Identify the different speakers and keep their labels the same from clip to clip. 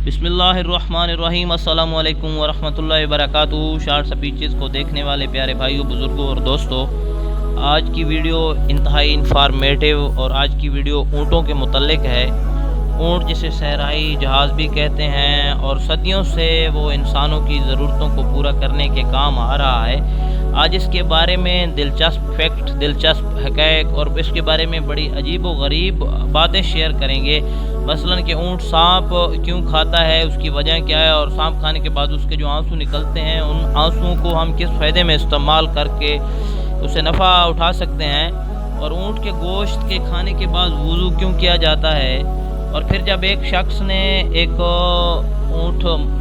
Speaker 1: بسم اللہ الرحمن الرحیم۔ السلام علیکم ورحمۃ اللہ وبرکاتہ۔ شارٹ سپیچز کو دیکھنے والے پیارے بھائیوں، بزرگوں اور دوستوں، آج کی ویڈیو انتہائی انفارمیٹیو اور آج کی ویڈیو اونٹوں کے متعلق ہے۔ اونٹ جسے صحرائی جہاز بھی کہتے ہیں اور صدیوں سے وہ انسانوں کی ضرورتوں کو پورا کرنے کے کام آ رہا ہے۔ آج اس کے بارے میں دلچسپ فیکٹ، دلچسپ حقائق اور اس کے بارے میں بڑی عجیب و غریب باتیں شیئر کریں گے۔ مثلاً کہ اونٹ سانپ کیوں کھاتا ہے، اس کی وجہ کیا ہے، اور سانپ کھانے کے بعد اس کے جو آنسو نکلتے ہیں ان آنسوؤں کو ہم کس فائدے میں استعمال کر کے اسے نفع اٹھا سکتے ہیں، اور اونٹ کے گوشت کے کھانے کے بعد وضو کیوں کیا جاتا ہے، اور پھر جب ایک شخص نے ایک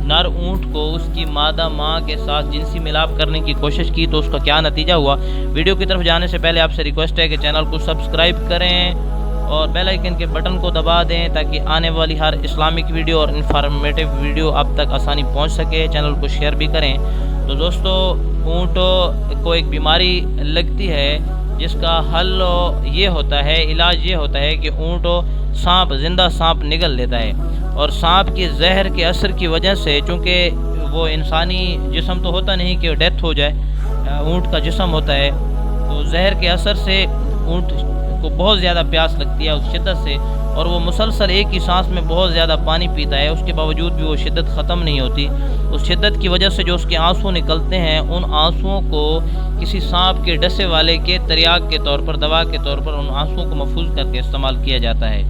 Speaker 1: نر اونٹ کو اس کی مادہ ماں کے ساتھ جنسی ملاپ کرنے کی کوشش کی تو اس کا کیا نتیجہ ہوا۔ ویڈیو کی طرف جانے سے پہلے آپ سے ریکویسٹ ہے کہ چینل کو سبسکرائب کریں اور بیل آئیکن کے بٹن کو دبا دیں تاکہ آنے والی ہر اسلامک ویڈیو اور انفارمیٹیو ویڈیو آپ تک آسانی پہنچ سکے۔ چینل کو شیئر بھی کریں۔ تو دوستو، اونٹ کو ایک بیماری لگتی ہے جس کا حل یہ ہوتا ہے، علاج یہ ہوتا ہے کہ اونٹ زندہ سانپ نگل لیتا ہے، اور سانپ کی زہر کے اثر کی وجہ سے، چونکہ وہ انسانی جسم تو ہوتا نہیں کہ ڈیتھ ہو جائے، اونٹ کا جسم ہوتا ہے، تو زہر کے اثر سے اونٹ کو بہت زیادہ پیاس لگتی ہے اس شدت سے، اور وہ مسلسل ایک ہی سانس میں بہت زیادہ پانی پیتا ہے، اس کے باوجود بھی وہ شدت ختم نہیں ہوتی۔ اس شدت کی وجہ سے جو اس کے آنسو نکلتے ہیں، ان آنسوؤں کو کسی سانپ کے ڈسے والے کے تریاق کے طور پر، دوا کے طور پر ان آنسوؤں کو محفوظ کر کے استعمال کیا جاتا ہے۔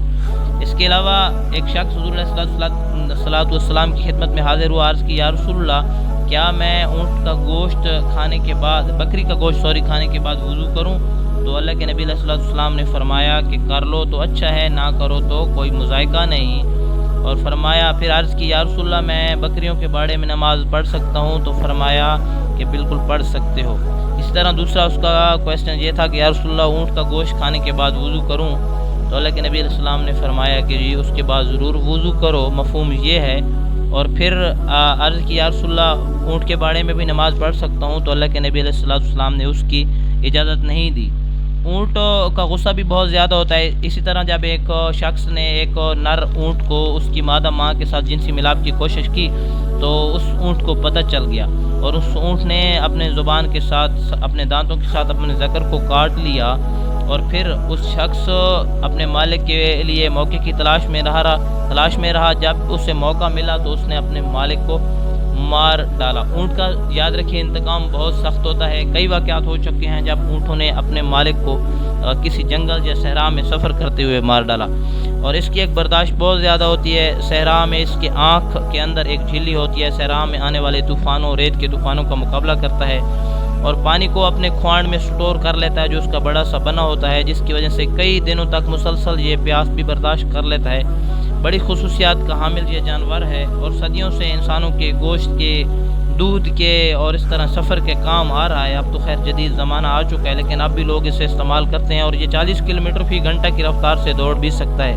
Speaker 1: اس کے علاوہ ایک شخص حضور علیہ الصلوۃ والسلام کی خدمت میں حاضر ہوا، عرض کی یا رسول اللہ، کیا میں اونٹ کا گوشت کھانے کے بعد، بکری کا گوشت کھانے کے بعد وضو کروں؟ تو اللہ کے نبی علیہ الصلوۃ والسلام نے فرمایا کہ کر لو تو اچھا ہے، نہ کرو تو کوئی مذائقہ نہیں۔ اور فرمایا، پھر عرض کی یا رسول اللہ، میں بکریوں کے باڑے میں نماز پڑھ سکتا ہوں؟ تو فرمایا کہ بالکل پڑھ سکتے ہو۔ اس طرح دوسرا اس کا کویسچن یہ تھا کہ یا رسول اللہ، اونٹ کا گوشت کھانے کے بعد وضو کروں؟ تو اللہ کے نبی علیہ السلام نے فرمایا کہ جی اس کے بعد ضرور وضو کرو، مفہوم یہ ہے۔ اور پھر عرض کی یا رسول اللہ، اونٹ کے باڑے میں بھی نماز پڑھ سکتا ہوں؟ تو اللہ کے نبی علیہ السلام نے اس کی اجازت نہیں دی۔ اونٹ کا غصہ بھی بہت زیادہ ہوتا ہے۔ اسی طرح جب ایک شخص نے ایک نر اونٹ کو اس کی مادہ ماں کے ساتھ جنسی ملاپ کی کوشش کی تو اس اونٹ کو پتہ چل گیا، اور اس اونٹ نے اپنے زبان کے ساتھ، اپنے دانتوں کے ساتھ اپنے ذکر کو کاٹ لیا، اور پھر اس شخص اپنے مالک کے لیے موقع کی تلاش میں رہا۔ جب اسے موقع ملا تو اس نے اپنے مالک کو مار ڈالا۔ اونٹ کا یاد رکھیے انتقام بہت سخت ہوتا ہے۔ کئی واقعات ہو چکے ہیں جب اونٹوں نے اپنے مالک کو کسی جنگل یا صحرا میں سفر کرتے ہوئے مار ڈالا، اور اس کی ایک برداشت بہت زیادہ ہوتی ہے۔ صحرا میں اس کے آنکھ کے اندر ایک جھلی ہوتی ہے، صحرا میں آنے والے طوفانوں، ریت کے طوفانوں کا مقابلہ کرتا ہے، اور پانی کو اپنے کھوانڈ میں سٹور کر لیتا ہے جو اس کا بڑا سا بنا ہوتا ہے، جس کی وجہ سے کئی دنوں تک مسلسل یہ پیاس بھی برداشت کر لیتا ہے۔ بڑی خصوصیات کا حامل یہ جانور ہے، اور صدیوں سے انسانوں کے گوشت کے، دودھ کے اور اس طرح سفر کے کام آ رہا ہے۔ اب تو خیر جدید زمانہ آ چکا ہے، لیکن اب بھی لوگ اسے استعمال کرتے ہیں، اور یہ 40 کلومیٹر فی گھنٹہ کی رفتار سے دوڑ بھی سکتا ہے۔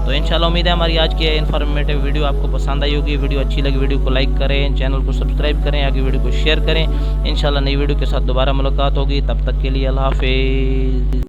Speaker 1: تو انشاءاللہ امید ہے ہماری آج کی انفارمیٹیو ویڈیو آپ کو پسند آئی ہوگی۔ ویڈیو اچھی لگی ویڈیو کو لائک کریں، چینل کو سبسکرائب کریں، آگے ویڈیو کو شیئر کریں۔ انشاءاللہ نئی ویڈیو کے ساتھ دوبارہ ملاقات ہوگی، تب تک کے لیے اللہ حافظ۔